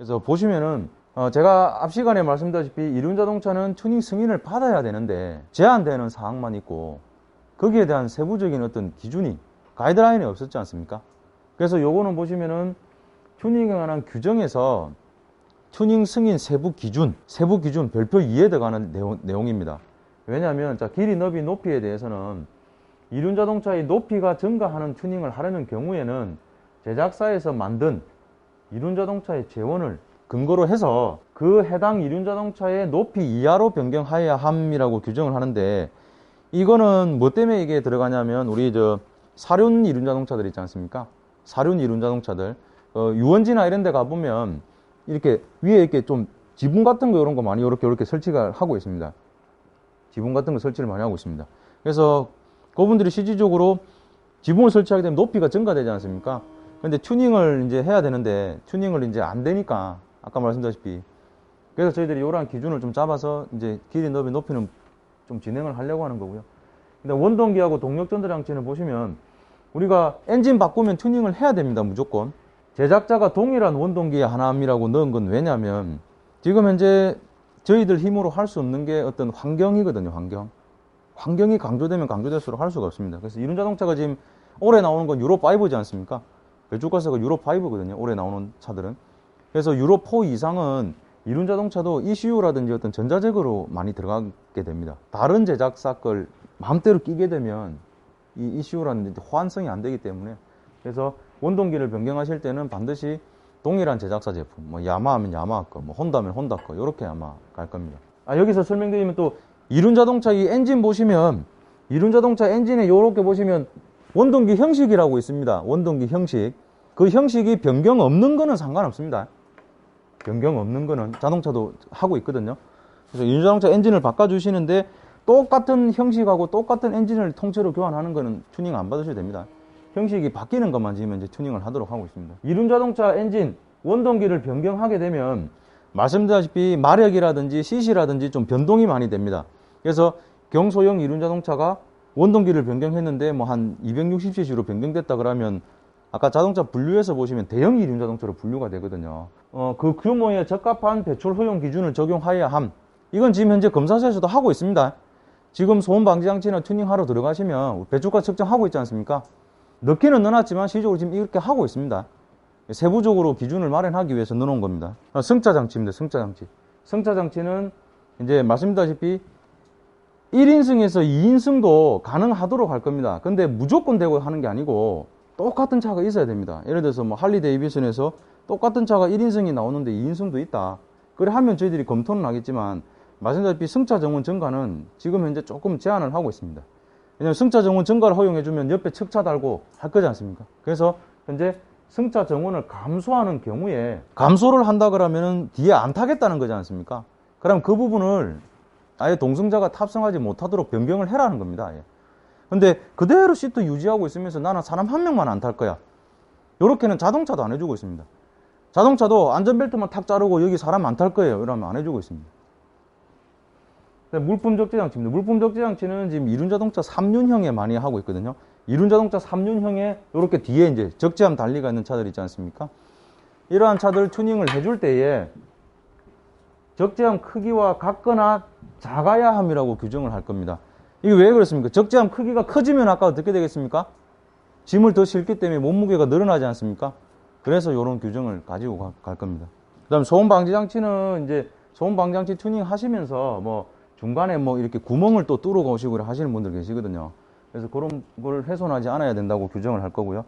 그래서 보시면은 제가 앞 시간에 말씀드렸다시피 이륜자동차는 튜닝 승인을 받아야 되는데 제한되는 사항만 있고 거기에 대한 세부적인 어떤 기준이 가이드라인이 없었지 않습니까? 그래서 요거는 보시면은 튜닝에 관한 규정에서 튜닝 승인 세부 기준 별표 2에 들어가는 내용입니다. 왜냐하면 자, 길이, 너비, 높이에 대해서는 이륜자동차의 높이가 증가하는 튜닝을 하려는 경우에는 제작사에서 만든 이륜자동차의 재원을 근거로 해서 그 해당 이륜자동차의 높이 이하로 변경하여야 함이라고 규정을 하는데, 이거는 뭐 때문에 이게 들어가냐면 우리 사륜 이륜자동차들 있지 않습니까? 사륜 이륜자동차들 유원지나 이런 데 가보면 이렇게 위에 이렇게 좀 지붕 같은 거 이런 거 많이 이렇게 설치가 하고 있습니다. 지붕 같은 거 설치를 많이 하고 있습니다. 그래서 그분들이 실질적으로 지붕을 설치하게 되면 높이가 증가되지 않습니까? 근데 튜닝을 이제 해야 되는데 튜닝을 이제 안 되니까 아까 말씀드렸다시피 그래서 저희들이 이러한 기준을 좀 잡아서 이제 길이, 너비, 높이는 좀 진행을 하려고 하는 거고요. 근데 원동기하고 동력 전달 장치는 보시면 우리가 엔진 바꾸면 튜닝을 해야 됩니다. 무조건. 제작자가 동일한 원동기의 하나함이라고 넣은 건 왜냐면 지금 현재 저희들 힘으로 할 수 없는 게 어떤 환경이거든요. 환경이 강조되면 강조될수록 할 수가 없습니다. 그래서 이륜자동차가 지금 올해 나오는 건 유로5지 않습니까? 배출가스가 유로5거든요. 올해 나오는 차들은. 그래서 유로4 이상은 이륜자동차도 ECU라든지 어떤 전자제거로 많이 들어가게 됩니다. 다른 제작사 걸 마음대로 끼게 되면 이 ECU라는 호환성이 안 되기 때문에, 그래서 원동기를 변경하실 때는 반드시 동일한 제작사 제품, 뭐 야마하면 야마하 거, 뭐 혼다면 혼다 거, 이렇게 아마 갈 겁니다. 여기서 설명드리면 또 이륜자동차 이 엔진 보시면 이륜자동차 엔진에 이렇게 보시면 원동기 형식이라고 있습니다. 원동기 형식. 그 형식이 변경 없는 거는 상관없습니다. 변경 없는 거는 자동차도 하고 있거든요. 그래서 이륜자동차 엔진을 바꿔주시는데 똑같은 형식하고 똑같은 엔진을 통째로 교환하는 거는 튜닝 안 받으셔도 됩니다. 형식이 바뀌는 것만 지금 이제 튜닝을 하도록 하고 있습니다. 이륜자동차 엔진 원동기를 변경하게 되면 말씀드렸다시피 마력이라든지 CC라든지 좀 변동이 많이 됩니다. 그래서 경소형 이륜자동차가 원동기를 변경했는데 뭐 한 260cc로 변경됐다 그러면 아까 자동차 분류에서 보시면 대형 이륜자동차로 분류가 되거든요. 그 규모에 적합한 배출 허용 기준을 적용하여야 함. 이건 지금 현재 검사소에서도 하고 있습니다. 지금 소음 방지 장치나 튜닝하러 들어가시면 배출가 측정하고 있지 않습니까? 넣기는 넣어놨지만 실질적으로 지금 이렇게 하고 있습니다. 세부적으로 기준을 마련하기 위해서 넣어놓은 겁니다. 승차 장치입니다. 승차 장치. 승차 장치는 이제 말씀드렸다시피 1인승에서 2인승도 가능하도록 할 겁니다. 근데 무조건 되고 하는 게 아니고 똑같은 차가 있어야 됩니다. 예를 들어서 뭐 할리 데이비슨에서 똑같은 차가 1인승이 나오는데 2인승도 있다. 그래 하면 저희들이 검토는 하겠지만 말씀드렸다시피 승차 정원 증가는 지금 현재 조금 제한을 하고 있습니다. 왜냐하면 승차 정원 증가를 허용해주면 옆에 척차 달고 할 거지 않습니까? 그래서 현재 승차 정원을 감소하는 경우에 감소를 한다 그러면 뒤에 안 타겠다는 거지 않습니까? 그럼 그 부분을 아예 동승자가 탑승하지 못하도록 변경을 해라는 겁니다. 아예. 근데 그대로 시트 유지하고 있으면서 나는 사람 한 명만 안 탈 거야. 요렇게는 자동차도 안 해주고 있습니다. 자동차도 안전벨트만 탁 자르고 여기 사람 안 탈 거예요. 이러면 안 해주고 있습니다. 물품 적재 장치입니다. 물품 적재 장치는 지금 이륜자동차 3륜형에 많이 하고 있거든요. 이륜자동차 3륜형에 이렇게 뒤에 이제 적재함 달리가 있는 차들 있지 않습니까? 이러한 차들 튜닝을 해줄 때에 적재함 크기와 같거나 작아야 함이라고 규정을 할 겁니다. 이게 왜 그렇습니까? 적재함 크기가 커지면 아까 어떻게 되겠습니까? 짐을 더 실기 때문에 몸무게가 늘어나지 않습니까? 그래서 이런 규정을 가지고 갈 겁니다. 그 다음 소음 방지 장치는 이제 소음 방지 장치 튜닝 하시면서 뭐 중간에 뭐 이렇게 구멍을 또 뚫어 오시고 하시는 분들 계시거든요. 그래서 그런 걸 훼손하지 않아야 된다고 규정을 할 거고요.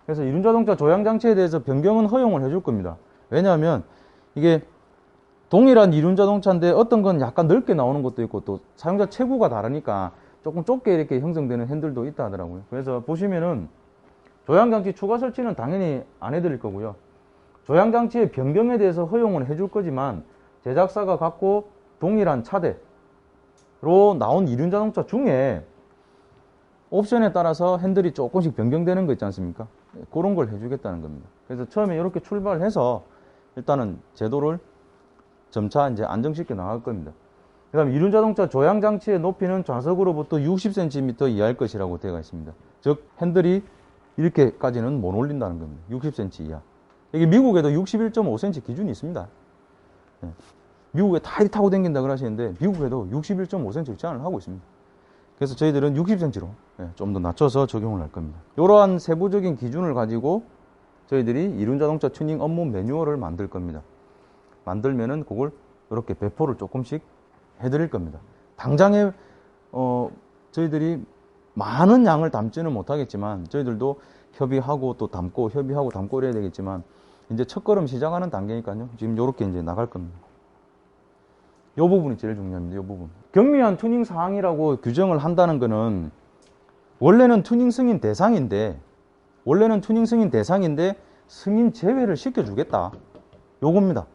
그래서 이륜자동차 조향장치에 대해서 변경은 허용을 해줄 겁니다. 왜냐하면 이게 동일한 이륜자동차인데 어떤 건 약간 넓게 나오는 것도 있고 또 사용자 체구가 다르니까 조금 좁게 이렇게 형성되는 핸들도 있다 하더라고요. 그래서 보시면은 조향장치 추가 설치는 당연히 안 해드릴 거고요. 조향장치의 변경에 대해서 허용을 해줄 거지만 제작사가 갖고 동일한 차대로 나온 이륜자동차 중에 옵션에 따라서 핸들이 조금씩 변경되는 거 있지 않습니까? 그런 걸 해주겠다는 겁니다. 그래서 처음에 이렇게 출발해서 일단은 제도를 점차 이제 안정시켜 나갈 겁니다. 그 다음에 이륜자동차 조향장치의 높이는 좌석으로부터 60cm 이하일 것이라고 되어 있습니다. 즉 핸들이 이렇게까지는 못 올린다는 겁니다. 60cm 이하. 이게 미국에도 61.5cm 기준이 있습니다. 예. 미국에 다 타고 다닌다 그러시는데 미국에도 61.5cm 제한을 하고 있습니다. 그래서 저희들은 60cm로 좀 더 낮춰서 적용을 할 겁니다. 이러한 세부적인 기준을 가지고 저희들이 이륜자동차 튜닝 업무 매뉴얼을 만들 겁니다. 만들면은 그걸 이렇게 배포를 조금씩 해드릴 겁니다. 당장에 저희들이 많은 양을 담지는 못하겠지만 저희들도 협의하고 또 담고 협의하고 담고 이래야 되겠지만 이제 첫걸음 시작하는 단계니까요. 지금 이렇게 이제 나갈 겁니다. 이 부분이 제일 중요합니다. 이 부분. 경미한 튜닝 사항이라고 규정을 한다는 거는 원래는 튜닝 승인 대상인데 승인 제외를 시켜주겠다. 요겁니다.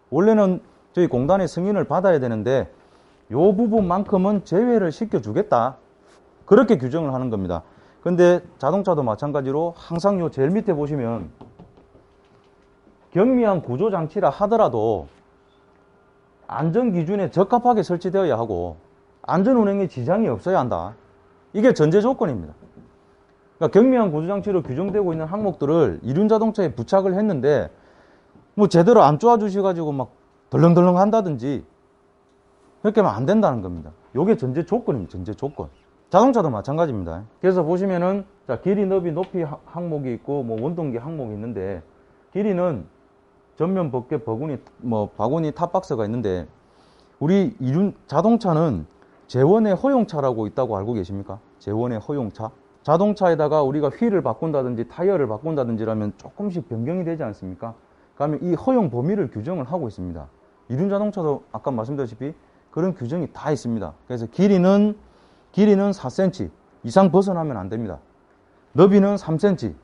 원래는 저희 공단의 승인을 받아야 되는데 요 부분만큼은 제외를 시켜주겠다. 그렇게 규정을 하는 겁니다. 근데 자동차도 마찬가지로 항상 요 제일 밑에 보시면 경미한 구조장치라 하더라도 안전기준에 적합하게 설치되어야 하고 안전운행에 지장이 없어야 한다. 이게 전제 조건입니다. 그러니까 경미한 구조장치로 규정되고 있는 항목들을 이륜자동차에 부착을 했는데 뭐 제대로 안 쪼아주셔가지고 막 덜렁덜렁 한다든지 그렇게 하면 안 된다는 겁니다. 이게 전제 조건입니다. 전제 조건. 자동차도 마찬가지입니다. 그래서 보시면은 자, 길이, 너비, 높이 항목이 있고 뭐 원동기 항목이 있는데 길이는 전면 법계 바구니 탑박스가 있는데 우리 자동차는 재원의 허용차라고 있다고 알고 계십니까? 재원의 허용차. 자동차에다가 우리가 휠을 바꾼다든지 타이어를 바꾼다든지라면 조금씩 변경이 되지 않습니까? 그러면 이 허용 범위를 규정을 하고 있습니다. 이륜자동차도 아까 말씀드렸다시피 그런 규정이 다 있습니다. 그래서 길이는 4cm 이상 벗어나면 안 됩니다. 너비는 3cm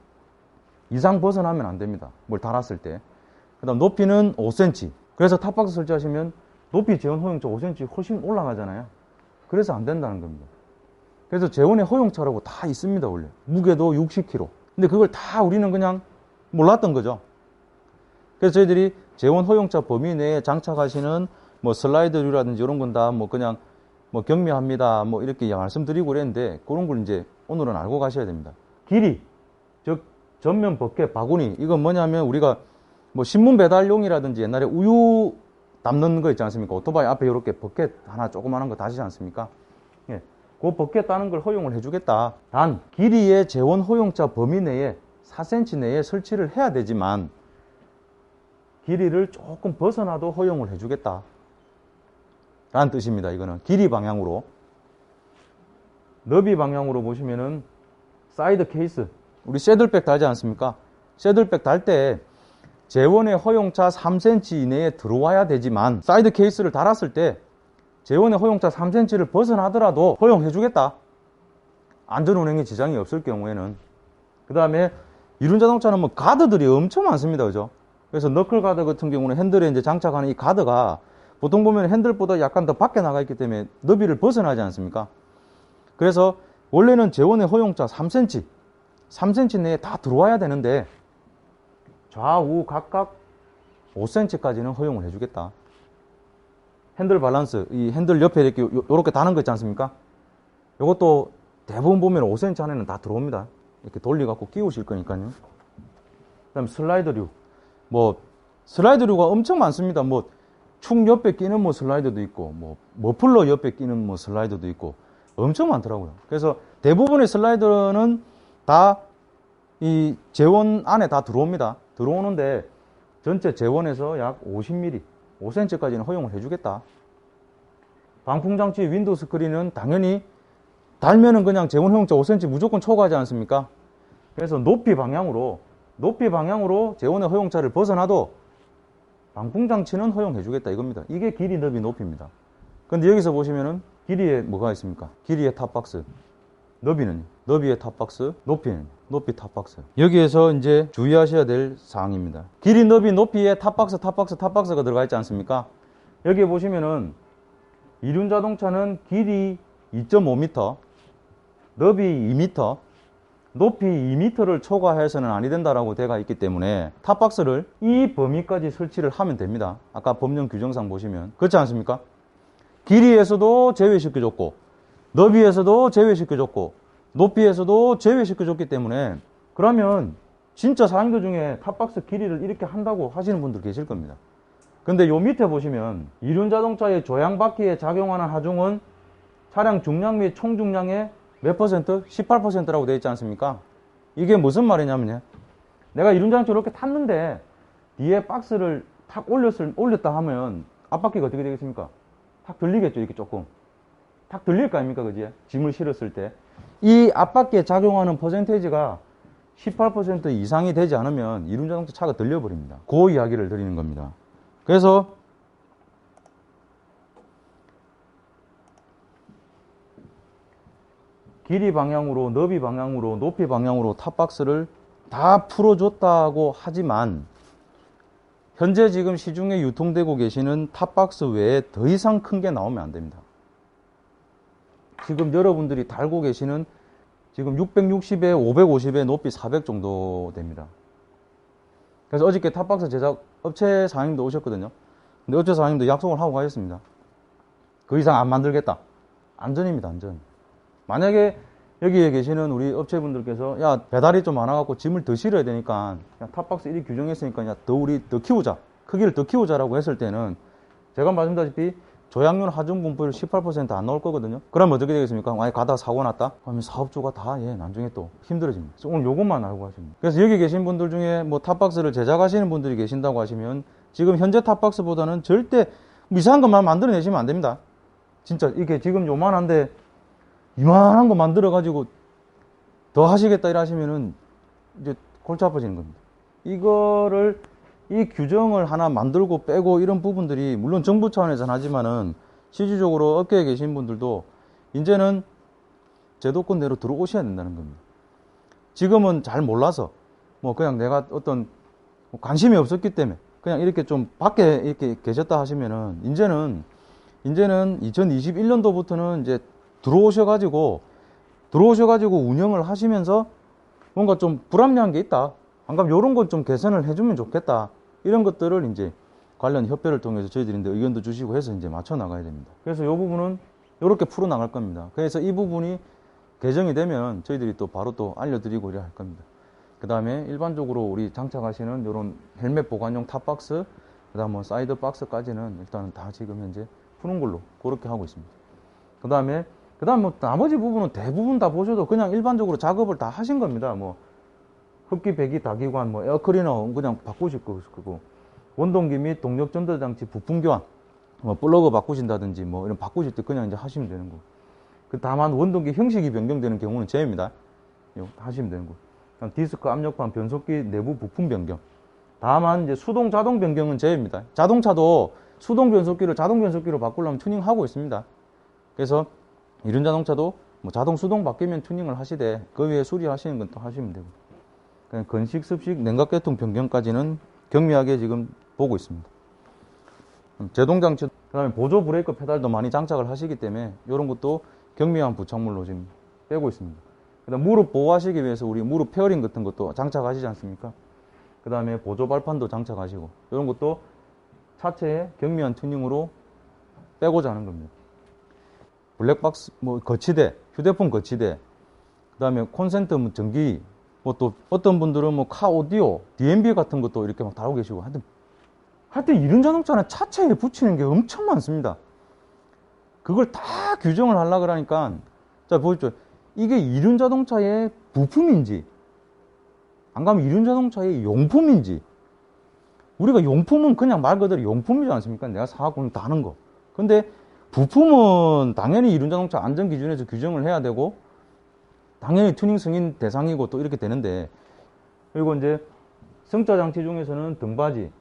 이상 벗어나면 안 됩니다. 뭘 달았을 때. 그 다음 높이는 5cm. 그래서 탑박스 설치하시면 높이 재원 허용차 5cm 훨씬 올라가잖아요. 그래서 안 된다는 겁니다. 그래서 재원의 허용차라고 다 있습니다, 원래. 무게도 60kg. 근데 그걸 다 우리는 그냥 몰랐던 거죠. 그래서 저희들이 재원 허용차 범위 내에 장착하시는 뭐 슬라이드류라든지 이런 건 다 뭐 그냥 뭐 경미합니다. 뭐 이렇게 말씀드리고 그랬는데 그런 걸 이제 오늘은 알고 가셔야 됩니다. 길이, 즉 전면 버켓, 바구니. 이건 뭐냐면 우리가 뭐 신문 배달용이라든지 옛날에 우유 담는 거 있지 않습니까? 오토바이 앞에 이렇게 버켓 하나 조그마한 거 다시지 않습니까? 예. 그 버켓 따는 걸 허용을 해주겠다. 단 길이의 재원 허용차 범위 내에 4cm 내에 설치를 해야 되지만 길이를 조금 벗어나도 허용을 해주겠다. 라는 뜻입니다. 이거는 길이 방향으로. 너비 방향으로 보시면은 사이드 케이스. 우리 쇠들백 달지 않습니까? 쇠들백 달 때 재원의 허용차 3cm 이내에 들어와야 되지만 사이드 케이스를 달았을 때 재원의 허용차 3cm를 벗어나더라도 허용해주겠다. 안전운행에 지장이 없을 경우에는. 그 다음에 이륜자동차는 뭐 가드들이 엄청 많습니다. 그죠? 그래서 너클 가드 같은 경우는 핸들에 이제 장착하는 이 가드가 보통 보면 핸들보다 약간 더 밖에 나가 있기 때문에 너비를 벗어나지 않습니까? 그래서 원래는 재원의 허용차 3cm 내에 다 들어와야 되는데 좌우 각각 5cm까지는 허용을 해주겠다. 핸들 밸런스, 이 핸들 옆에 이렇게 다는 거 있지 않습니까? 이것도 대부분 보면 5cm 안에는 다 들어옵니다. 이렇게 돌려갖고 끼우실 거니까요. 그 다음에 슬라이드류. 슬라이드류가 엄청 많습니다. 축 옆에 끼는 슬라이드도 있고, 머플러 옆에 끼는 슬라이드도 있고, 엄청 많더라고요. 그래서 대부분의 슬라이드는 다 이 재원 안에 다 들어옵니다. 들어오는데 전체 재원에서 약 50mm, 5cm까지는 허용을 해주겠다. 방풍장치 윈도우 스크린은 당연히 달면은 그냥 재원 허용차 5cm 무조건 초과하지 않습니까? 그래서 높이 방향으로 재원의 허용차를 벗어나도 방풍장치는 허용해주겠다 이겁니다. 이게 길이, 너비, 높이입니다. 근데 여기서 보시면은 길이에 뭐가 있습니까? 길이의 탑박스, 너비는 너비의 탑박스, 높이는 높이 탑박스. 여기에서 이제 주의하셔야 될 사항입니다. 길이, 너비, 높이에 탑박스가 들어가 있지 않습니까? 여기에 보시면은 이륜자동차는 길이 2.5m, 너비 2m, 높이 2m를 초과해서는 아니 된다라고 되어 있기 때문에 탑박스를 이 범위까지 설치를 하면 됩니다. 아까 법령 규정상 보시면 그렇지 않습니까? 길이에서도 제외시켜줬고 너비에서도 제외시켜줬고 높이에서도 제외시켜줬기 때문에 그러면 진짜 사장님들 중에 탑박스 길이를 이렇게 한다고 하시는 분들 계실 겁니다. 근데 요 밑에 보시면 이륜자동차의 조향바퀴에 작용하는 하중은 차량 중량 및 총중량의 몇 %? 18%라고 되어 있지 않습니까? 이게 무슨 말이냐면요, 내가 이륜자동차 이렇게 탔는데 뒤에 박스를 탁 올렸다 하면 앞바퀴가 어떻게 되겠습니까? 탁 들리겠죠. 이렇게 조금 탁 들릴 거 아닙니까? 그지? 짐을 실었을 때 이 앞바퀴에 작용하는 퍼센테이지가 18% 이상이 되지 않으면 이륜자동차 차가 들려버립니다. 그 이야기를 드리는 겁니다. 그래서 길이 방향으로, 너비 방향으로, 높이 방향으로 탑박스를 다 풀어줬다고 하지만 현재 지금 시중에 유통되고 계시는 탑박스 외에 더 이상 큰 게 나오면 안 됩니다. 지금 여러분들이 달고 계시는 지금 660에 550에 높이 400 정도 됩니다. 그래서 어저께 탑박스 제작 업체 사장님도 오셨거든요. 근데 업체 사장님도 약속을 하고 가셨습니다. 그 이상 안 만들겠다. 안전입니다, 안전. 만약에 여기에 계시는 우리 업체분들께서 야, 배달이 좀 많아갖고 짐을 더 실어야 되니까 야, 탑박스 이리 규정했으니까 야, 우리 더 키우자. 크기를 더 키우자라고 했을 때는 제가 말씀드렸다시피 조향률 하중 분포율 18% 안 나올 거거든요. 그럼 어떻게 되겠습니까? 만약에 가다가 사고 났다? 그러면 사업주가 다 나중에 또 힘들어집니다. 그래서 오늘 요것만 알고 하십니다. 그래서 여기 계신 분들 중에 뭐 탑박스를 제작하시는 분들이 계신다고 하시면 지금 현재 탑박스보다는 절대 이상한 것만 만들어내시면 안 됩니다. 진짜 이게 지금 요만한데 이만한 거 만들어가지고 더 하시겠다 이러시면은 이제 골치 아파지는 겁니다. 이거를 이 규정을 하나 만들고 빼고 이런 부분들이 물론 정부 차원에서는 하지만은 실질적으로 업계에 계신 분들도 이제는 제도권 내로 들어오셔야 된다는 겁니다. 지금은 잘 몰라서 뭐 그냥 내가 어떤 관심이 없었기 때문에 그냥 이렇게 좀 밖에 이렇게 계셨다 하시면은 이제는 2021년도부터는 이제 들어오셔가지고 운영을 하시면서 뭔가 좀 불합리한 게 있다. 안 그러면 이런 건 좀 개선을 해주면 좋겠다. 이런 것들을 이제 관련 협회를 통해서 저희들인데 의견도 주시고 해서 이제 맞춰 나가야 됩니다. 그래서 이 부분은 이렇게 풀어 나갈 겁니다. 그래서 이 부분이 개정이 되면 저희들이 또 바로 또 알려드리고 이래 할 겁니다. 그 다음에 일반적으로 우리 장착하시는 이런 헬멧 보관용 탑박스, 그 다음 뭐 사이드 박스까지는 일단은 다 지금 현재 푸는 걸로 그렇게 하고 있습니다. 그 다음 뭐 나머지 부분은 대부분 다 보셔도 그냥 일반적으로 작업을 다 하신 겁니다. 뭐 흡기, 배기, 다기관, 뭐 에어클리너 그냥 바꾸실 거고, 원동기 및 동력 전달 장치 부품 교환, 뭐 플러그 바꾸신다든지 뭐 이런 바꾸실 때 그냥 이제 하시면 되는 거. 그 다만 원동기 형식이 변경되는 경우는 제외입니다. 하시면 되는 거. 디스크, 압력판, 변속기 내부 부품 변경. 다만 이제 수동, 자동 변경은 제외입니다. 자동차도 수동 변속기를 자동 변속기로 바꾸려면 튜닝하고 있습니다. 그래서 이륜 자동차도 뭐 자동, 수동 바뀌면 튜닝을 하시되 그 위에 수리하시는 건 또 하시면 되고. 건식, 습식, 냉각계통 변경까지는 경미하게 지금 보고 있습니다. 제동장치, 그 다음에 보조 브레이크 페달도 많이 장착을 하시기 때문에 이런 것도 경미한 부착물로 지금 빼고 있습니다. 그 다음 무릎 보호하시기 위해서 우리 무릎 페어링 같은 것도 장착하시지 않습니까? 그 다음에 보조 발판도 장착하시고 이런 것도 차체의 경미한 튜닝으로 빼고자 하는 겁니다. 블랙박스, 뭐 거치대, 휴대폰 거치대, 그 다음에 콘센트, 뭐 전기, 뭐 또 어떤 분들은 뭐 카 오디오, DMB 같은 것도 이렇게 막 다루고 계시고 하여튼 이륜 자동차는 차체에 붙이는 게 엄청 많습니다. 그걸 다 규정을 하려고 그러니까 자 보십시오. 이게 이륜 자동차의 부품인지 안 가면 이륜 자동차의 용품인지, 우리가 용품은 그냥 말 그대로 용품이지 않습니까? 내가 사갖고 다는 거. 근데 부품은 당연히 이륜 자동차 안전 기준에서 규정을 해야 되고 당연히 튜닝 승인 대상이고 또 이렇게 되는데, 그리고 이제 승차 장치 중에서는 등받이,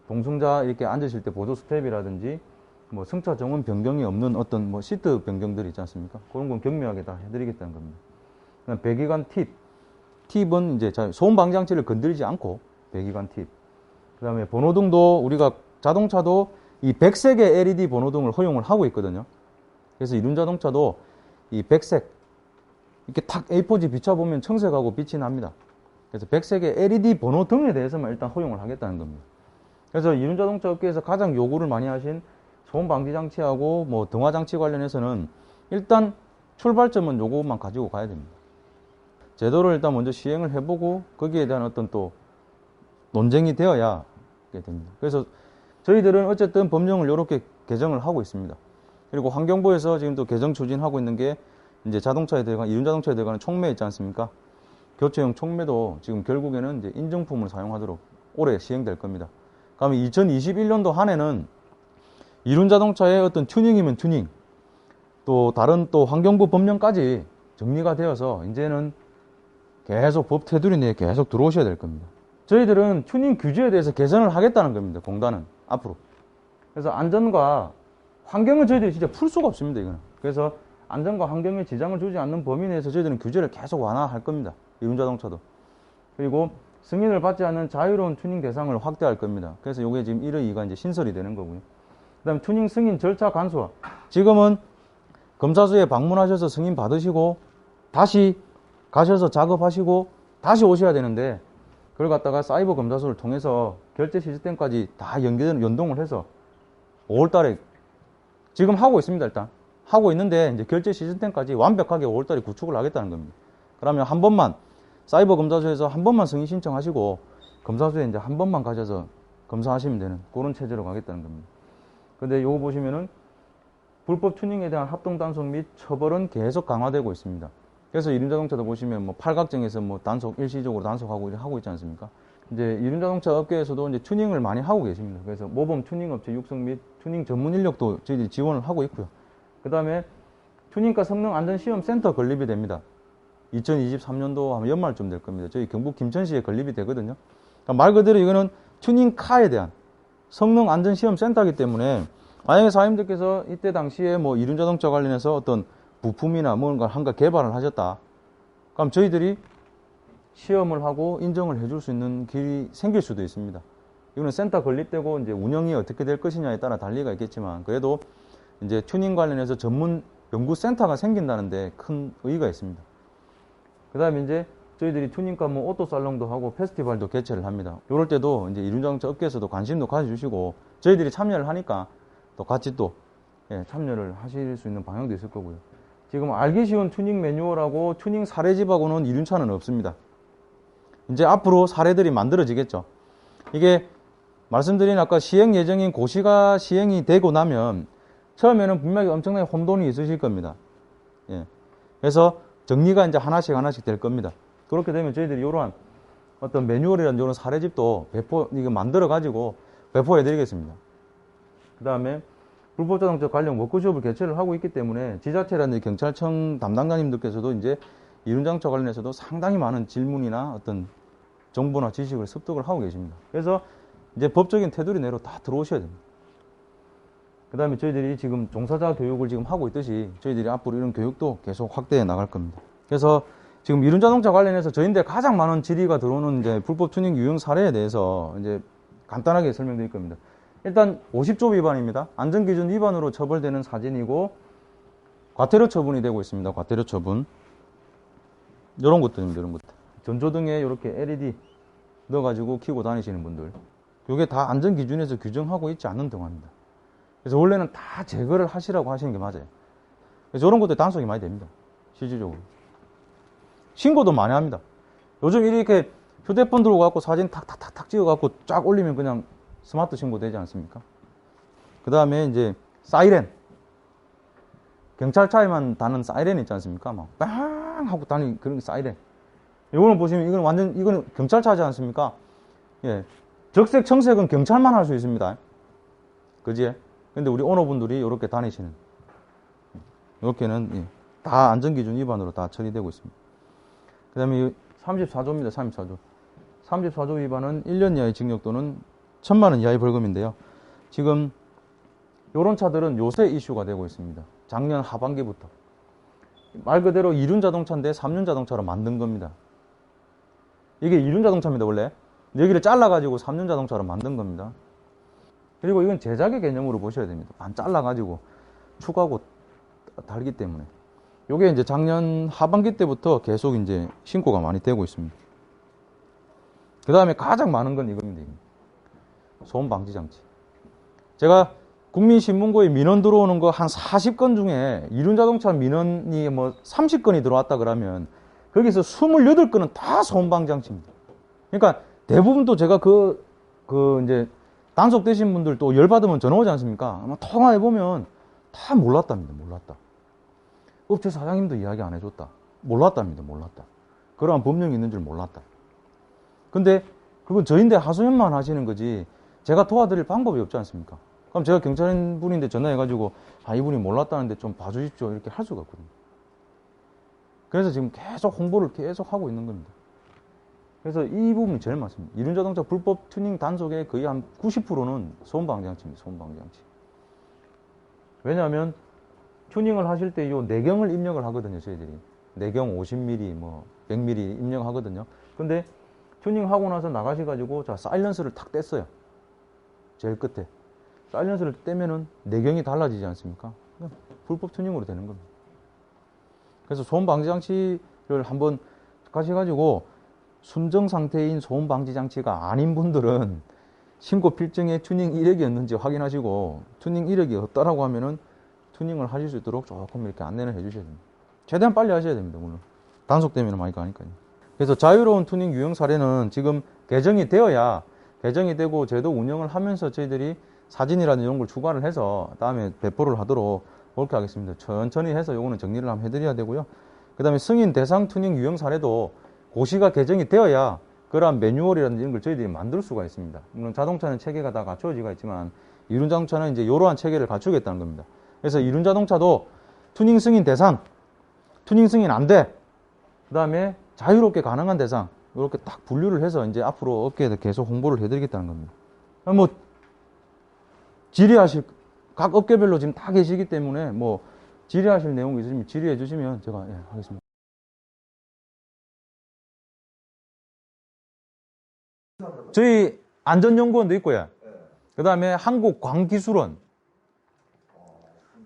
동승자 이렇게 앉으실 때 보조 스텝이라든지 뭐 승차 정원 변경이 없는 어떤 뭐 시트 변경들이 있지 않습니까? 그런 건 경미하게 다 해드리겠다는 겁니다. 그다음 배기관 팁은 이제 소음 방지 장치를 건드리지 않고 배기관 팁. 그다음에 번호등도 우리가 자동차도 이 백색의 LED 번호등을 허용을 하고 있거든요. 그래서 이륜 자동차도 이 백색 이렇게 탁 A4지 비춰보면 청색하고 빛이 납니다. 그래서 백색의 LED 번호등에 대해서만 일단 허용을 하겠다는 겁니다. 그래서 이륜 자동차 업계에서 가장 요구를 많이 하신 소음 방지 장치하고 뭐 등화 장치 관련해서는 일단 출발점은 요것만 가지고 가야 됩니다. 제도를 일단 먼저 시행을 해보고 거기에 대한 어떤 또 논쟁이 되어야 됩니다. 그래서 저희들은 어쨌든 법령을 이렇게 개정을 하고 있습니다. 그리고 환경부에서 지금 또 개정 추진하고 있는 게 이제 자동차에 들어간, 이륜자동차에 들어가는 촉매 있지 않습니까? 교체용 촉매도 지금 결국에는 이제 인증품을 사용하도록 올해 시행될 겁니다. 그러면 2021년도 한 해는 이륜자동차의 어떤 튜닝이면 튜닝, 또 다른 또 환경부 법령까지 정리가 되어서 이제는 계속 법 테두리 내에 계속 들어오셔야 될 겁니다. 저희들은 튜닝 규제에 대해서 개선을 하겠다는 겁니다. 공단은 앞으로. 그래서 안전과 환경을 저희들이 진짜 풀 수가 없습니다. 이거는. 그래서 안전과 환경에 지장을 주지 않는 범위 내에서 저희들은 규제를 계속 완화할 겁니다. 이륜자동차도. 그리고 승인을 받지 않는 자유로운 튜닝 대상을 확대할 겁니다. 그래서 이게 지금 1의 2가 이제 신설이 되는 거고요. 그 다음에 튜닝 승인 절차 간소화. 지금은 검사소에 방문하셔서 승인 받으시고 다시 가셔서 작업하시고 다시 오셔야 되는데 그걸 갖다가 사이버 검사소를 통해서 결제 시스템까지 다 연동을 해서 5월 달에 지금 하고 있습니다. 일단 하고 있는데 이제 결제 시스템까지 완벽하게 5월 달에 구축을 하겠다는 겁니다. 그러면 한 번만 사이버 검사소에서 한 번만 승인 신청하시고 검사소에 이제 한 번만 가셔서 검사하시면 되는 그런 체제로 가겠다는 겁니다. 근데 요거 보시면은 불법 튜닝에 대한 합동 단속 및 처벌은 계속 강화되고 있습니다. 그래서 이륜자동차도 보시면 뭐 팔각정에서 뭐 단속 일시적으로 단속하고 하고 있지 않습니까? 이제 이륜자동차 업계에서도 이제 튜닝을 많이 하고 계십니다. 그래서 모범 튜닝 업체 육성 및 튜닝 전문 인력도 저희들이 지원을 하고 있고요. 그 다음에 튜닝과 성능 안전 시험 센터 건립이 됩니다. 2023년도 하면 연말쯤 될 겁니다. 저희 경북 김천시에 건립이 되거든요. 그러니까 말 그대로 이거는 튜닝카에 대한 성능 안전 시험 센터이기 때문에 만약에 사장님들께서 이때 당시에 뭐 이륜자동차 관련해서 어떤 부품이나 뭔가 한가 개발을 하셨다. 그럼 저희들이 시험을 하고 인정을 해줄 수 있는 길이 생길 수도 있습니다. 이거는 센터 건립되고 이제 운영이 어떻게 될 것이냐에 따라 달리가 있겠지만 그래도 이제 튜닝 관련해서 전문 연구센터가 생긴다는데 큰 의의가 있습니다. 그 다음에 이제 저희들이 튜닝카 뭐 오토살롱도 하고 페스티벌도 개최를 합니다. 이럴 때도 이제 이륜자동차 업계에서도 관심도 가져주시고 저희들이 참여를 하니까 또 같이 또 참여를 하실 수 있는 방향도 있을 거고요. 지금 알기 쉬운 튜닝 매뉴얼하고 튜닝 사례집하고는 이륜차는 없습니다. 이제 앞으로 사례들이 만들어지겠죠. 이게 말씀드린 아까 시행 예정인 고시가 시행이 되고 나면 처음에는 분명히 엄청나게 혼돈이 있으실 겁니다. 예. 그래서 정리가 이제 하나씩 될 겁니다. 그렇게 되면 저희들이 이러한 어떤 매뉴얼이라는 이런 사례집도 이거 만들어가지고 배포해드리겠습니다. 그 다음에 불법자동차 관련 워크숍을 개최를 하고 있기 때문에 지자체라든지 경찰청 담당자님들께서도 이제 이륜자동차 관련해서도 상당히 많은 질문이나 어떤 정보나 지식을 습득을 하고 계십니다. 그래서 이제 법적인 테두리 내로 다 들어오셔야 됩니다. 그 다음에 저희들이 지금 종사자 교육을 지금 하고 있듯이 저희들이 앞으로 이런 교육도 계속 확대해 나갈 겁니다. 그래서 지금 이륜자동차 관련해서 저희인데 가장 많은 질의가 들어오는 이제 불법 튜닝 유형 사례에 대해서 이제 간단하게 설명드릴 겁니다. 일단 50조 위반입니다. 안전기준 위반으로 처벌되는 사진이고 과태료 처분이 되고 있습니다. 과태료 처분. 이런 것들입니다. 이런 것들. 전조등에 이렇게 LED 넣어가지고 켜고 다니시는 분들. 이게 다 안전기준에서 규정하고 있지 않는 동화입니다. 그래서 원래는 다 제거를 하시라고 하시는 게 맞아요. 그래서 이런 것들 단속이 많이 됩니다. 실질적으로. 신고도 많이 합니다. 요즘 이렇게 휴대폰 들고 갖고 사진 탁탁탁탁 찍어갖고 쫙 올리면 그냥 스마트 신고 되지 않습니까? 그 다음에 이제 사이렌. 경찰차에만 다는 사이렌 있지 않습니까? 막 빵 하고 다니는 그런 사이렌. 이거는 보시면 이거는 경찰차지 않습니까? 예. 적색, 청색은 경찰만 할 수 있습니다. 그지? 근데 우리 오너분들이 이렇게 다니시는. 이렇게는 예. 다 안전기준 위반으로 다 처리되고 있습니다. 그 다음에 34조입니다. 34조. 34조 위반은 1년 이하의 징역 또는 1,000만 원 이하의 벌금인데요. 지금 이런 차들은 요새 이슈가 되고 있습니다. 작년 하반기부터. 말 그대로 이륜자동차인데 3륜자동차로 만든 겁니다. 이게 이륜자동차입니다. 원래. 여기를 잘라가지고 3륜자동차로 만든 겁니다. 그리고 이건 제작의 개념으로 보셔야 됩니다. 반 잘라가지고 축하고 달기 때문에. 요게 이제 작년 하반기 때부터 계속 이제 신고가 많이 되고 있습니다. 그 다음에 가장 많은 건 이겁니다. 소음 방지 장치. 제가 국민신문고에 민원 들어오는 거 한 40건 중에 이륜자동차 민원이 뭐 30건이 들어왔다 그러면 거기서 28건은 다 소음방지장치입니다. 그러니까 대부분 또 제가 이제 단속되신 분들 또 열받으면 전화 오지 않습니까? 아마 통화해보면 다 몰랐답니다. 몰랐다. 업체 사장님도 이야기 안 해줬다. 몰랐답니다. 몰랐다. 그러한 법령이 있는 줄 몰랐다. 근데 그건 저인데 하소연만 하시는 거지 제가 도와드릴 방법이 없지 않습니까? 그럼 제가 경찰분인데 전화해가지고 이분이 몰랐다는데 좀 봐주십시오 이렇게 할 수가 없거든요. 그래서 지금 계속 홍보를 계속 하고 있는 겁니다. 그래서 이 부분이 제일 많습니다. 이륜자동차 불법 튜닝 단속의 거의 한 90%는 소음방지장치입니다. 소음방지장치. 왜냐하면 튜닝을 하실 때 요 내경을 입력을 하거든요. 저희들이. 내경 50mm, 100mm 입력하거든요. 근데 튜닝하고 나서 나가셔가지고 자 사일런스를 탁 뗐어요. 제일 끝에. 사일런스를 떼면은 내경이 달라지지 않습니까? 불법 튜닝으로 되는 겁니다. 그래서 소음방지장치를 한번 가셔가지고 순정 상태인 소음방지장치가 아닌 분들은 신고 필증에 튜닝 이력이 없는지 확인하시고 튜닝 이력이 없다라고 하면은 튜닝을 하실 수 있도록 조금 이렇게 안내를 해주셔야 됩니다. 최대한 빨리 하셔야 됩니다. 물론 단속되면 많이 가니까요. 그래서 자유로운 튜닝 유형 사례는 지금 개정이 되어야 개정이 되고 제도 운영을 하면서 저희들이 사진이라든지 이런 걸 추가를 해서 다음에 배포를 하도록 그렇게 하겠습니다. 천천히 해서 요거는 정리를 한번 해드려야 되고요. 그 다음에 승인 대상 튜닝 유형 사례도 고시가 개정이 되어야 그러한 매뉴얼이라든지 이런 걸 저희들이 만들 수가 있습니다. 물론 자동차는 체계가 다 갖춰지가 있지만 이륜자동차는 이제 이러한 체계를 갖추겠다는 겁니다. 그래서 이륜자동차도 튜닝 승인 대상, 튜닝 승인 안 돼. 그 다음에 자유롭게 가능한 대상 이렇게 딱 분류를 해서 이제 앞으로 업계에 계속 홍보를 해드리겠다는 겁니다. 뭐 질의하실 각 업계별로 지금 다 계시기 때문에 뭐 질의하실 내용이 있으시면 질의해 주시면 제가 하겠습니다. 저희 안전연구원도 있고요. 그 다음에 한국광기술원.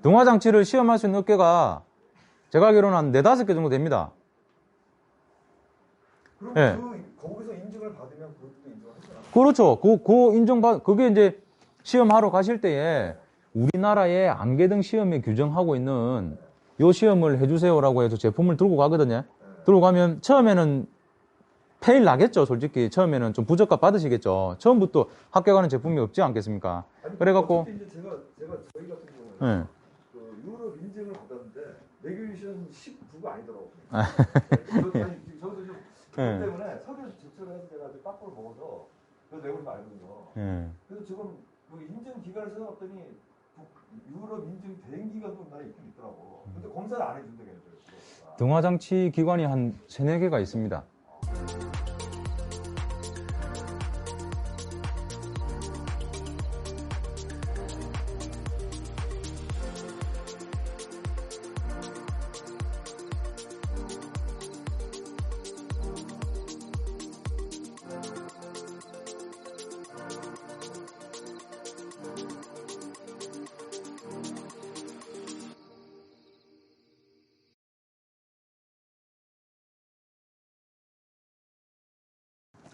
등화장치를 시험할 수 있는 업계가 제가 알기로는 한 4, 5개 정도 됩니다. 그럼 거기서 인증을 받으면 그것도 인정하시나요? 그렇죠. 그게 이제 시험하러 가실 때에 우리나라의 안개등 시험에 규정하고 있는 요 시험을 해주세요라고 해서 제품을 들고 가거든요. 들고 가면 처음에는 페일 나겠죠. 솔직히 처음에는 좀 부적값 받으시겠죠. 처음부터 합격하는 제품이 없지 않겠습니까? 아니, 그래갖고 이제 제가 저희 같은 경우는 네. 그 유럽 인증을 받았는데 레귤레이션 19가 아니더라고요. 저도 좀 네. 때문에 서류에서 제출해서 제가 빡빡을 먹어서 그 내용을 알거든요. 네. 그래서 지금 그 인증 기간을 찾아봤더니 유럽 인증 대행 기간도 나에 있긴 있더라고. 근데 검사를 안 해준다고 했어요. 등화장치 기관이 한 3, 4개가 있습니다.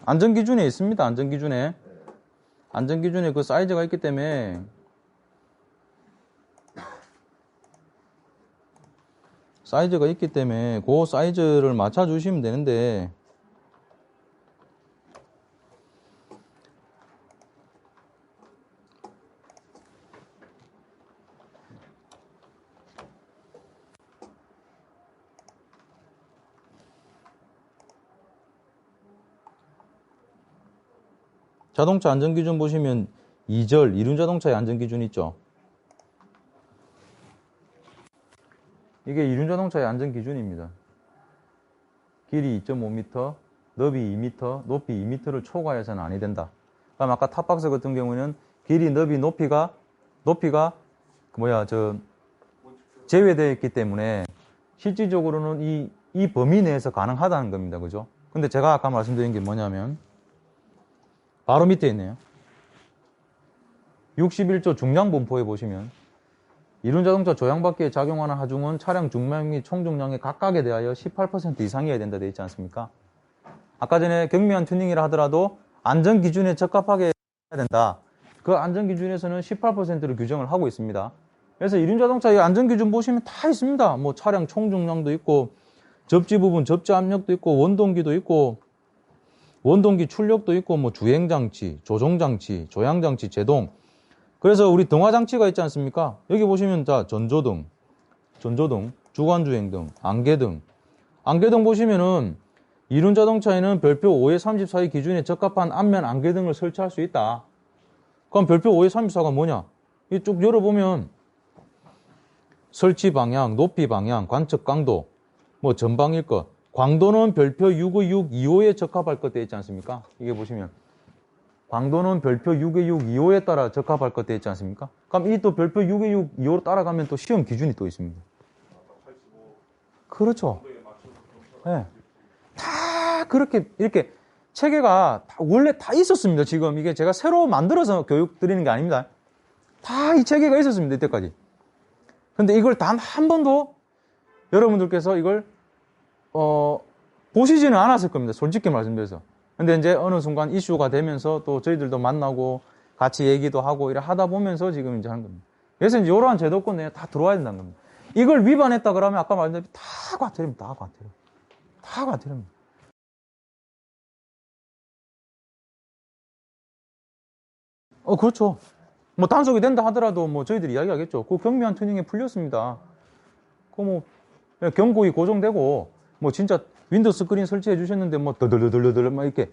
안전기준에 있습니다. 안전기준에 그 사이즈가 있기 때문에 그 사이즈를 맞춰 주시면 되는데 자동차 안전기준 보시면 2절 이륜자동차의 안전기준 있죠. 이게 이륜자동차의 안전기준입니다. 길이 2.5m, 너비 2m, 높이 2m를 초과해서는 아니 된다. 그럼 아까 탑박스 같은 경우는 길이, 너비, 높이가 제외되어 있기 때문에 실질적으로는 이 범위 내에서 가능하다는 겁니다. 그죠? 근데 제가 아까 말씀드린 게 뭐냐면 바로 밑에 있네요. 61조 중량분포에 보시면 이륜자동차 조향바퀴에 작용하는 하중은 차량 중량 및 총중량의 각각에 대하여 18% 이상이어야 된다 되어 있지 않습니까? 아까 전에 경미한 튜닝이라 하더라도 안전기준에 적합하게 해야 된다. 그 안전기준에서는 18%를 규정을 하고 있습니다. 그래서 이륜자동차의 안전기준 보시면 다 있습니다. 뭐 차량 총중량도 있고 접지 부분, 접지 압력도 있고, 원동기도 있고, 원동기 출력도 있고, 뭐 주행장치, 조종장치, 조향장치, 제동. 그래서 우리 등화장치가 있지 않습니까? 여기 보시면 자, 전조등, 주간주행등, 안개등. 안개등 보시면은 이륜 자동차에는 별표 5의 34의 기준에 적합한 앞면 안개등을 설치할 수 있다. 그럼 별표 5의 34가 뭐냐? 이 쭉 열어보면 설치 방향, 높이 방향, 관측 강도, 뭐 전방일 것. 광도는 별표 62625에 적합할 것 되어 있지 않습니까? 이게 보시면 광도는 별표 62625에 따라 적합할 것 되어 있지 않습니까? 그럼 이 또 별표 62625로 따라가면 또 시험 기준이 또 있습니다. 그렇죠. 네. 다 그렇게 이렇게 체계가 원래 다 있었습니다. 지금 이게 제가 새로 만들어서 교육 드리는 게 아닙니다. 다 이 체계가 있었습니다. 이때까지. 근데 이걸 단 한 번도 여러분들께서 이걸 보시지는 않았을 겁니다. 솔직히 말씀드려서. 근데 이제 어느 순간 이슈가 되면서 또 저희들도 만나고 같이 얘기도 하고 이래 하다 보면서 지금 이제 하는 겁니다. 그래서 이제 이러한 제도권 내에 다 들어와야 된다는 겁니다. 이걸 위반했다 그러면 아까 말했듯이 다 과태료입니다. 다 과태료. 다 과태료입니다. 그렇죠. 뭐 단속이 된다 하더라도 뭐 저희들이 이야기하겠죠. 그 경미한 튜닝에 풀렸습니다. 그 뭐 경고기 고정되고 뭐 진짜 윈도우 스크린 설치해 주셨는데 뭐 더덜덜덜덜 막 이렇게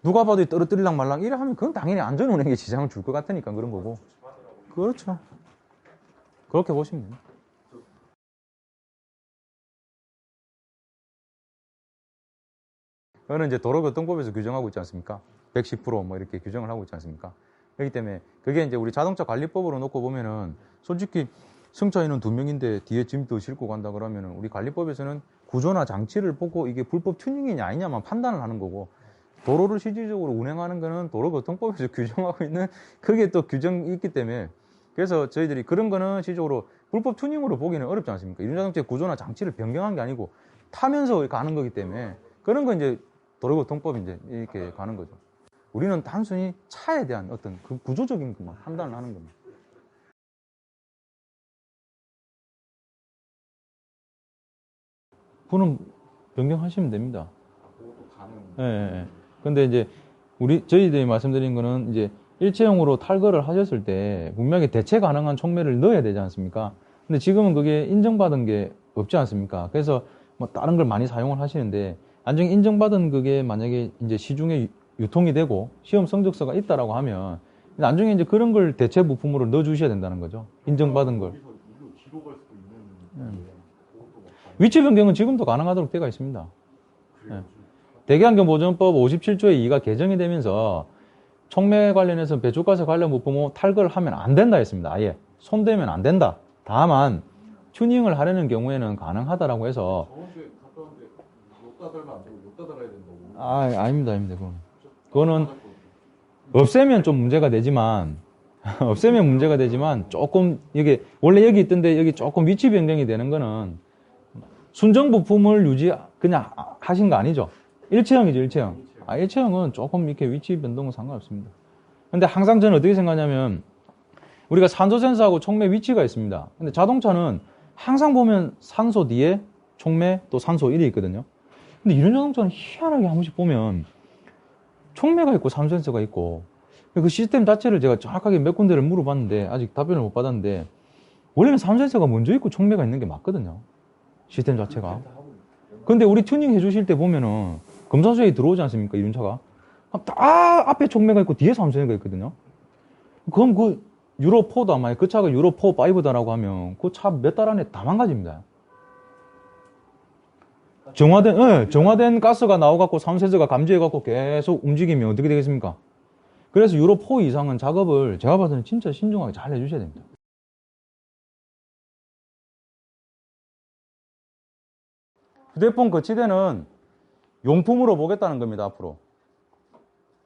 누가 봐도 떨어뜨리랑 말랑 이래 하면 그건 당연히 안전운행에 지장을 줄 것 같으니까 그런 거고. 그렇죠. 그렇게 보시면 됩니다. 그거는 이제 도로교통법에서 규정하고 있지 않습니까? 110%뭐 이렇게 규정을 하고 있지 않습니까? 그렇기 때문에 그게 이제 우리 자동차 관리법으로 놓고 보면은 솔직히 승차인은 2명인데 뒤에 짐도 싣고 간다 그러면은 우리 관리법에서는 구조나 장치를 보고 이게 불법 튜닝이냐 아니냐만 판단을 하는 거고 도로를 실질적으로 운행하는 거는 도로교통법에서 규정하고 있는 그게 또 규정이 있기 때문에 그래서 저희들이 그런 거는 실질적으로 불법 튜닝으로 보기는 어렵지 않습니까? 이륜자동차의 구조나 장치를 변경한 게 아니고 타면서 가는 거기 때문에 그런 거 이제 도로교통법이 이제 이렇게 가는 거죠. 우리는 단순히 차에 대한 어떤 그 구조적인 것만 판단을 하는 겁니다. 그는 변경하시면 됩니다. 예, 예. 근데 이제 저희들이 말씀드린 거는 이제 일체형으로 탈거를 하셨을 때 분명히 대체 가능한 촉매를 넣어야 되지 않습니까? 근데 지금은 그게 인정받은 게 없지 않습니까? 그래서 뭐 다른 걸 많이 사용을 하시는데 나중에 인정받은 그게 만약에 이제 시중에 유통이 되고 시험 성적서가 있다라고 하면 나중에 이제 그런 걸 대체 부품으로 넣어 주셔야 된다는 거죠. 인정받은 걸. 위치 변경은 지금도 가능하도록 되어 있습니다. 네. 대기환경보전법 57조의 2가 개정이 되면서 촉매 관련해서 배출가스 관련 부품 탈거를 하면 안 된다 했습니다. 아예 손대면 안 된다. 다만 튜닝을 하려는 경우에는 가능하다라고 해서 저번주에 갔다 왔는데 욕다 달면 안 되고 욕다 달아야 된다고. 아닙니다. 그거는 없애면 좀 문제가 되지만 없애면 문제가 되지만 조금 이게 원래 여기 있던데 여기 조금 위치 변경이 되는 거는 순정 부품을 그냥 하신 거 아니죠? 일체형이죠, 일체형. 일체형은 조금 이렇게 위치 변동은 상관없습니다. 근데 항상 저는 어떻게 생각하냐면 우리가 산소 센서하고 촉매 위치가 있습니다. 근데 자동차는 항상 보면 산소 뒤에 촉매 또 산소 1이 있거든요. 근데 이런 자동차는 희한하게 한 번씩 보면 촉매가 있고 산소 센서가 있고 그 시스템 자체를 제가 정확하게 몇 군데를 물어봤는데 아직 답변을 못 받았는데 원래는 산소 센서가 먼저 있고 촉매가 있는 게 맞거든요. 시스템 자체가. 근데 우리 튜닝 해주실 때 보면은 검사소에 들어오지 않습니까? 이륜차가. 앞에 촉매가 있고 뒤에 산소 센서가 있거든요. 그럼 그 유로4다 만약 그 차가 유로4, 5다라고 하면 그 차 몇 달 안에 다 망가집니다. 정화된 가스가 나와갖고 산소 센서가 감지해갖고 계속 움직이면 어떻게 되겠습니까? 그래서 유로4 이상은 작업을 제가 봐서는 진짜 신중하게 잘 해주셔야 됩니다. 휴대폰 거치대는 용품으로 보겠다는 겁니다, 앞으로.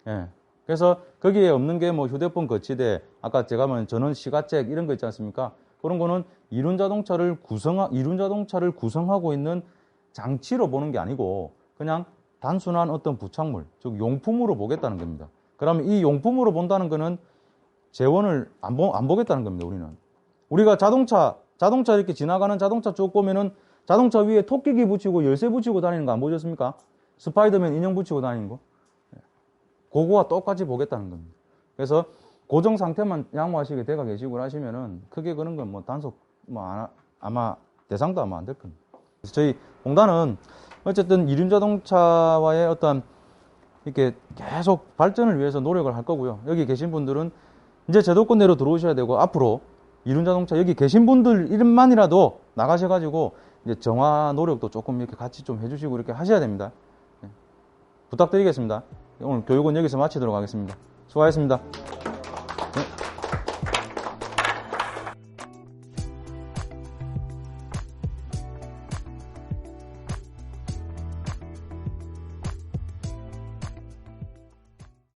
예. 그래서 거기에 없는 게 뭐 휴대폰 거치대, 아까 제가 말한 전원 시가잭 이런 거 있지 않습니까? 그런 거는 이륜 자동차를 구성하고 있는 장치로 보는 게 아니고 그냥 단순한 어떤 부착물, 즉 용품으로 보겠다는 겁니다. 그러면 이 용품으로 본다는 거는 재원을 안 보겠다는 겁니다, 우리는. 우리가 자동차 이렇게 지나가는 자동차 쭉 보면은 자동차 위에 토끼기 붙이고 열쇠 붙이고 다니는 거 안 보셨습니까? 스파이더맨 인형 붙이고 다니는 거. 그거와 똑같이 보겠다는 겁니다. 그래서 고정 상태만 양호하시게 돼가 계시고 하시면은 크게 그런 건 뭐 단속 아마 대상도 아마 안 될 겁니다. 그래서 저희 공단은 어쨌든 이륜자동차와의 어떤 이렇게 계속 발전을 위해서 노력을 할 거고요. 여기 계신 분들은 이제 제도권내로 들어오셔야 되고 앞으로 이륜자동차 여기 계신 분들 이름만이라도 나가셔가지고 이제 정화 노력도 조금 이렇게 같이 좀 해주시고 이렇게 하셔야 됩니다. 부탁드리겠습니다. 오늘 교육은 여기서 마치도록 하겠습니다. 수고하셨습니다.